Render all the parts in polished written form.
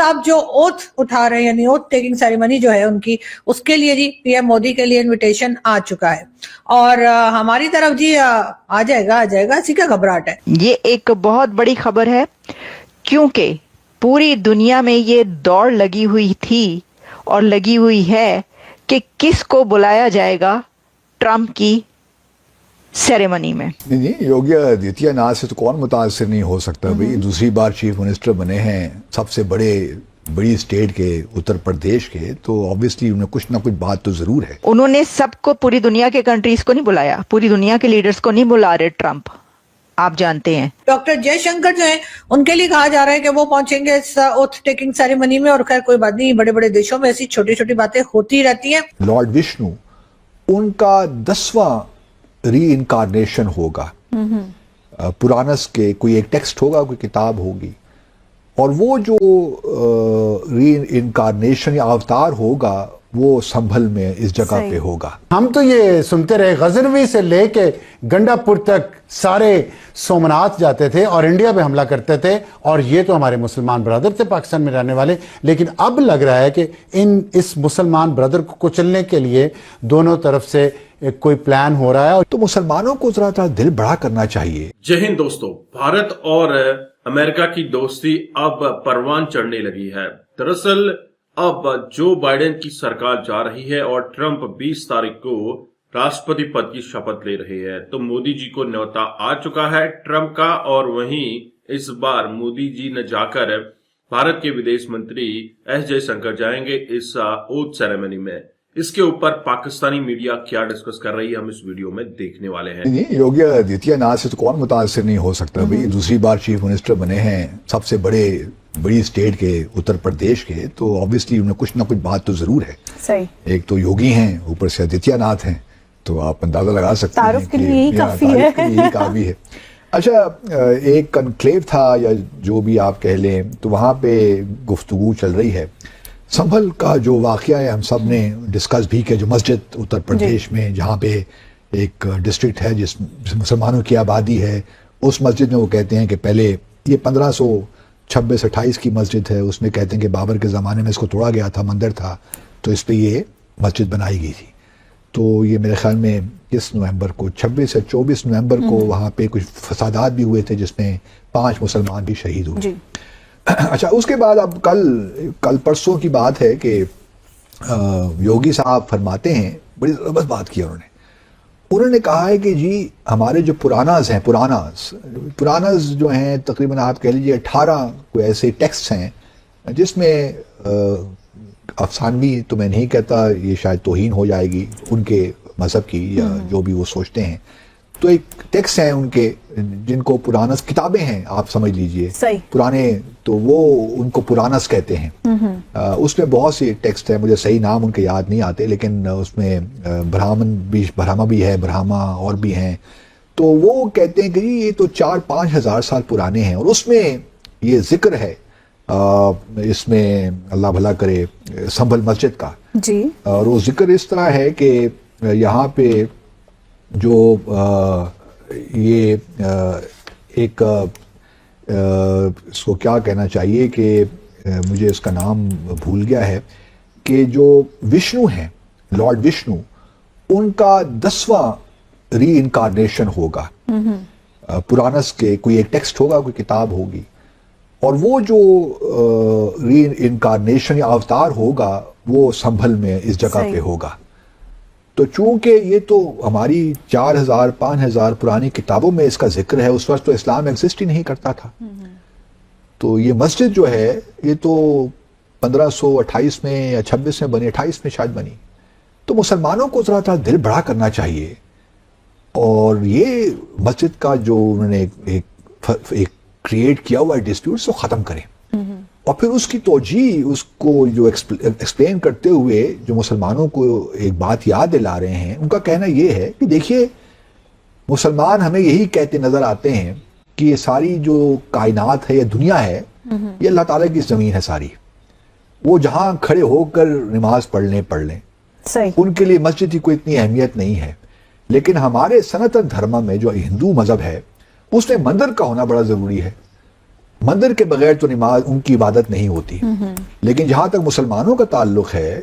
साहब जो ओथ उठा रहे हैं, यानी ओथ टेकिंग सेरेमनी जो है उनकी, उसके लिए जी पीएम मोदी के लिए इनविटेशन आ चुका है और हमारी तरफ जी आ जाएगा, इसी का घबराहट है। ये एक बहुत बड़ी खबर है क्योंकि पूरी दुनिया में ये दौड़ लगी हुई थी और लगी हुई है कि किसको बुलाया जाएगा ट्रम्प की सेरेमनी में। नहीं, योगी आदित्यनाथ से तो कौन मुतासिर नहीं हो सकता भाई, दूसरी बार चीफ मिनिस्टर बने हैं सबसे बड़ी स्टेट के, उत्तर प्रदेश के, तो ऑब्वियसली उन्हें कुछ ना कुछ बात तो जरूर है। उन्होंने सबको, पूरी दुनिया के कंट्रीज को नहीं बुलाया, पूरी दुनिया के लीडर्स को नहीं बुला रहे ट्रम्प, आप जानते हैं। डॉक्टर जयशंकर जो है उनके लिए कहा जा रहा है कि वो पहुंचेंगे इस ओथ टेकिंग सेरेमनी में, और खैर कोई बात नहीं, बड़े बड़े देशों में ऐसी छोटी छोटी बातें होती रहती हैं। लॉर्ड विष्णु उनका 10वां री इनकारनेशन होगा, पुराणस के कोई एक टेक्स्ट होगा, कोई किताब होगी, और वो जो री इनकारनेशन या अवतार होगा वो संभल में इस जगह पे होगा। हम तो ये सुनते रहे, गजनवी से लेके गंडापुर तक सारे सोमनाथ जाते थे और इंडिया पे हमला करते थे, और ये तो हमारे मुसलमान ब्रदर थे पाकिस्तान में रहने वाले, लेकिन अब लग रहा है कि इस मुसलमान ब्रदर को कुचलने के लिए दोनों तरफ से कोई प्लान हो रहा है। तो मुसलमानों को जरा दिल बड़ा करना चाहिए। जय हिंद दोस्तों, भारत और अमेरिका की दोस्ती अब परवान चढ़ने लगी है। दरअसल अब जो बाइडेन की सरकार जा रही है और ट्रंप 20 तारीख को राष्ट्रपति पद की शपथ ले रहे हैं, तो मोदी जी को न्योता आ चुका है ट्रंप का, और वहीं इस बार मोदी जी ने जाकर भारत के विदेश मंत्री एस जयशंकर जाएंगे इस ओथ सेरेमनी में। इसके ऊपर पाकिस्तानी मीडिया क्या डिस्कस कर रही है, हम इस वीडियो में देखने वाले हैं। नहीं, योगी आदित्यनाथ से तो कौन मुतासिर नहीं हो सकता भाई, दूसरी बार चीफ मिनिस्टर बने हैं सबसे बड़ी स्टेट के, उत्तर प्रदेश के, तो ऑब्वियसली उन्हें कुछ ना कुछ बात तो जरूर है। सही, एक तो योगी हैं, ऊपर से आदित्यनाथ हैं, तो आप अंदाजा लगा सकते हैं कि यही काफी है। अच्छा, एक कनक्लेव था या जो भी आप कह लें, तो वहां पे गुफ्तगू चल रही है संभल का जो वाकया है, हम सब ने डिस्कस भी किया, जो मस्जिद उत्तर प्रदेश में जहाँ पे एक डिस्ट्रिक्ट है जिस मुसलमानों की आबादी है, उस मस्जिद में वो कहते हैं कि पहले ये 1526-28 की मस्जिद है, उसमें कहते हैं कि बाबर के ज़माने में इसको तोड़ा गया था, मंदिर था, तो इस पे ये मस्जिद बनाई गई थी। तो ये मेरे ख्याल में किस नवंबर को, 26 या 24 नवंबर को वहाँ पे कुछ फसादात भी हुए थे जिसमें 5 मुसलमान भी शहीद हुए। अच्छा, उसके बाद अब कल परसों की बात है कि योगी साहब फरमाते हैं, बड़ी ज़बरदस्त बात की उन्होंने कहा है कि जी हमारे जो पुरानास हैं, पुरानास जो हैं तकरीबन आप कह लीजिए 18 कोई ऐसे टेक्स्ट हैं जिसमें अफसानवी तो मैं नहीं कहता, ये शायद तौहीन हो जाएगी उनके मज़हब की या जो भी वो सोचते हैं, तो एक टेक्स्ट हैं उनके जिनको पुरानस किताबें हैं, आप समझ लीजिए पुराने, तो वो उनको पुरानस कहते हैं। उसमें बहुत सी टेक्स्ट है, मुझे सही नाम उनके याद नहीं आते, लेकिन उसमें ब्राह्मा भी है, ब्राह्मा और भी हैं, तो वो कहते हैं कि ये तो 4-5 हज़ार साल पुराने हैं, और उसमें ये जिक्र है इसमें अल्लाह भला करे संभल मस्जिद का जी, और वो जिक्र इस तरह है कि यहाँ पे जो ये एक इसको क्या कहना चाहिए कि मुझे इसका नाम भूल गया है, कि जो विष्णु हैं, लॉर्ड विष्णु, उनका 10वां री इनकारनेशन होगा, पुराणस के कोई एक टेक्स्ट होगा, कोई किताब होगी, और वो जो री इनकारनेशन या अवतार होगा वो संभल में इस जगह पे होगा। तो चूंकि ये तो हमारी 4000-5000 पुरानी किताबों में इसका जिक्र है, उस वक्त तो इस्लाम एग्जिस्ट ही नहीं करता था, तो ये मस्जिद जो है ये तो 1528 में या 26 में बनी, 28 में शायद बनी, तो मुसलमानों को जरा दिल बड़ा करना चाहिए और ये मस्जिद का जो उन्होंने एक क्रिएट किया हुआ डिस्प्यूट को ख़त्म करें, और फिर उसकी तोजी, उसको जो एक्सप्लेन करते हुए जो मुसलमानों को एक बात याद दिला रहे हैं, उनका कहना ये है कि देखिए मुसलमान हमें यही कहते नज़र आते हैं कि ये सारी जो कायनात है या दुनिया है ये अल्लाह ताला की ज़मीन है सारी, वो जहाँ खड़े होकर नमाज पढ़ लें, उनके लिए मस्जिद की कोई इतनी अहमियत नहीं है। लेकिन हमारे सनातन धर्म में जो हिंदू मज़हब है उसमें मंदिर का होना बड़ा ज़रूरी है, मंदिर के बगैर तो नमाज उनकी इबादत नहीं होती। लेकिन जहां तक मुसलमानों का ताल्लुक है,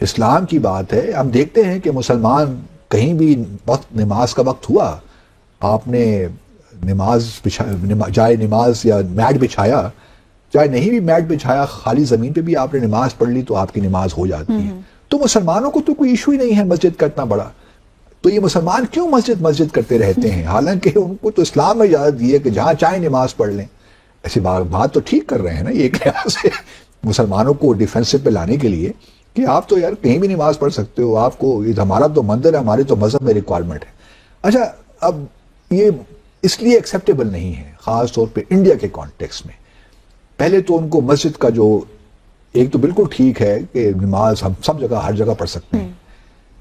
इस्लाम की बात है, हम देखते हैं कि मुसलमान कहीं भी वक्त नमाज का वक्त हुआ, आपने चाहे नमाज या मैट बिछाया, चाहे नहीं भी मैट बिछाया, खाली जमीन पे भी आपने नमाज पढ़ ली तो आपकी नमाज हो जाती है। तो मुसलमानों को तो कोई इशू ही नहीं है मस्जिद का इतना बड़ा। तो ये मुसलमान क्यों मस्जिद करते रहते हैं, हालांकि उनको तो इस्लाम में इजाजत दी है कि जहाँ चाहे नमाज पढ़ लें। ऐसी बात तो ठीक कर रहे हैं ना ये एक लिहाज से मुसलमानों को डिफेंसिव पे लाने के लिए कि आप तो यार कहीं भी नमाज पढ़ सकते हो, आपको हमारा तो मंदिर है, हमारे तो मजहब में रिक्वायरमेंट है। अच्छा, अब ये इसलिए एक्सेप्टेबल नहीं है खास तौर पे इंडिया के कॉन्टेक्स्ट में। पहले तो उनको मस्जिद का जो एक तो बिल्कुल ठीक है कि नमाज हम सब जगह हर जगह पढ़ सकते हैं,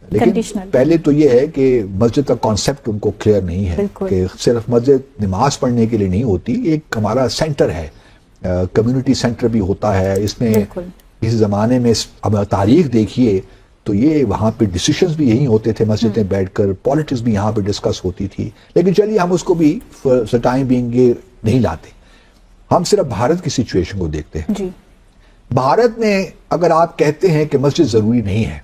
लेकिन पहले तो ये है कि मस्जिद का कॉन्सेप्ट उनको क्लियर नहीं है कि सिर्फ मस्जिद नमाज पढ़ने के लिए नहीं होती, एक हमारा सेंटर है, कम्युनिटी सेंटर भी होता है। इसमें इस जमाने में अब तारीख देखिए तो ये वहाँ पे डिसीजंस भी यही होते थे मस्जिद में बैठकर, पॉलिटिक्स भी यहाँ पे डिस्कस होती थी। लेकिन चलिए हम उसको भी फॉर टाइम बीइंग नहीं लाते, हम सिर्फ भारत की सिचुएशन को देखते हैं जी। भारत में अगर आप कहते हैं कि मस्जिद जरूरी नहीं है,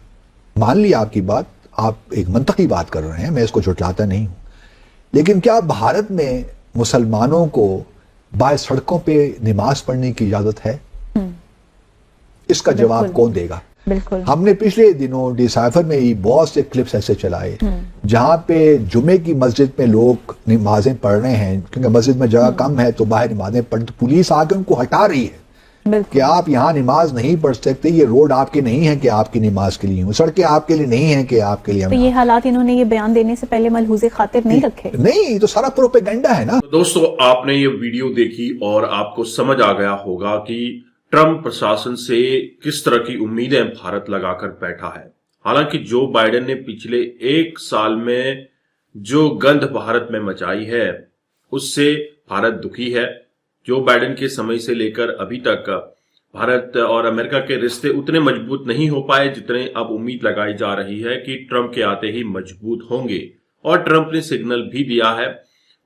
मान ली आपकी बात, आप एक मंतकी बात कर रहे हैं, मैं इसको झुठलाता नहीं हूं, लेकिन क्या भारत में मुसलमानों को बाहर सड़कों पे नमाज पढ़ने की इजाजत है? इसका जवाब कौन देगा? बिल्कुल। हमने पिछले दिनों डिसाइफर में ही बहुत से क्लिप्स ऐसे चलाए जहां पे जुमे की मस्जिद में लोग नमाजें पढ़ रहे हैं, क्योंकि मस्जिद में जगह कम है तो बाहर नमाजें पढ़, तो पुलिस आके उनको हटा रही है कि आप यहाँ नमाज नहीं पढ़ सकते, ये रोड आपके नहीं है कि आपकी नमाज के लिए, सड़कें आपके लिए नहीं है कि आपके लिए। तो ये हालात इन्होंने ये बयान देने से पहले मलहूज़े खातिर नहीं रखे? नहीं, तो सारा प्रोपेगेंडा है ना। तो दोस्तों, आपने ये वीडियो देखी और आपको समझ आ गया होगा कि ट्रंप प्रशासन से किस तरह की उम्मीदें भारत लगाकर बैठा है। हालांकि जो बाइडेन ने पिछले एक साल में जो गंध भारत में मचाई है उससे भारत दुखी है। जो बाइडेन के समय से लेकर अभी तक भारत और अमेरिका के रिश्ते उतने मजबूत नहीं हो पाए जितने अब उम्मीद लगाई जा रही है कि ट्रंप के आते ही मजबूत होंगे, और ट्रंप ने सिग्नल भी दिया है।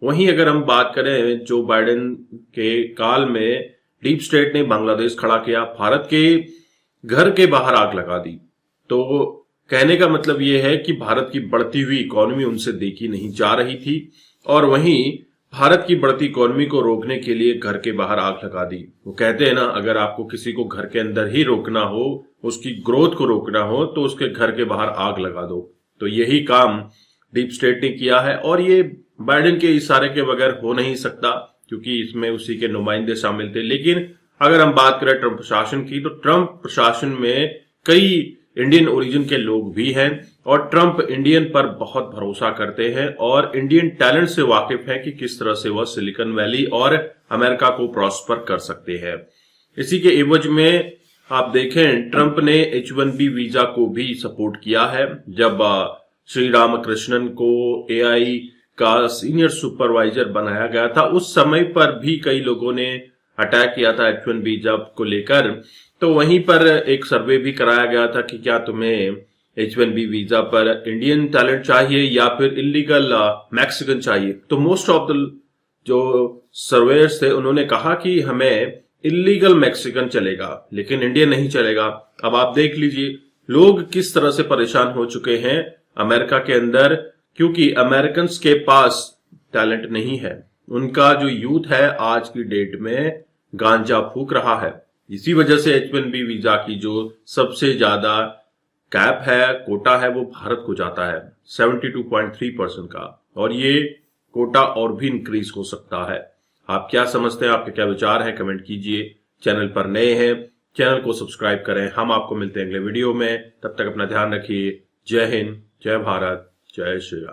वहीं अगर हम बात करें जो बाइडेन के काल में डीप स्टेट ने बांग्लादेश खड़ा किया, भारत के घर के बाहर आग लगा दी, तो कहने का मतलब यह है कि भारत की बढ़ती हुई इकोनॉमी उनसे देखी नहीं जा रही थी, और वहीं भारत की बढ़ती इकोनॉमी को रोकने के लिए घर के बाहर आग लगा दी। वो कहते हैं ना, अगर आपको किसी को घर के अंदर ही रोकना हो, उसकी ग्रोथ को रोकना हो, तो उसके घर के बाहर आग लगा दो। तो यही काम डीप स्टेट ने किया है, और ये बाइडेन के इशारे के बगैर हो नहीं सकता क्योंकि इसमें उसी के नुमाइंदे शामिल थे। लेकिन अगर हम बात करें ट्रंप प्रशासन की, तो ट्रंप प्रशासन में कई इंडियन ओरिजिन के लोग भी हैं, और ट्रंप इंडियन पर बहुत भरोसा करते हैं और इंडियन टैलेंट से वाकिफ है कि किस तरह से वह सिलिकॉन वैली और अमेरिका को प्रॉस्पर कर सकते हैं। इसी के एवज में आप देखें, ट्रंप ने H-1B वीजा को भी सपोर्ट किया है। जब श्री रामकृष्णन को AI का सीनियर सुपरवाइजर बनाया गया था, उस समय पर भी कई लोगों ने अटैक किया था H-1B वीजा को लेकर। तो वहीं पर एक सर्वे भी कराया गया था कि क्या तुम्हें H-1B वीजा पर इंडियन टैलेंट चाहिए या फिर इलीगल मैक्सिकन चाहिए। तो मोस्ट ऑफ द जो सर्वेयर्स थे उन्होंने कहा कि हमें इलीगल मैक्सिकन चलेगा लेकिन इंडियन नहीं चलेगा। अब आप देख लीजिए लोग किस तरह से परेशान हो चुके हैं अमेरिका के अंदर, क्योंकि अमेरिकन के पास टैलेंट नहीं है। उनका जो यूथ है आज की डेट में गांजा फूक रहा है। इसी वजह से H-1B वीजा की जो सबसे ज्यादा कैप है, कोटा है, वो भारत को जाता है 72.3% का, और ये कोटा और भी इंक्रीज हो सकता है। आप क्या समझते हैं, आपके क्या विचार हैं, कमेंट कीजिए। चैनल पर नए हैं, चैनल को सब्सक्राइब करें। हम आपको मिलते हैं अगले वीडियो में, तब तक अपना ध्यान रखिए। जय हिंद, जय भारत, जय श्री राम।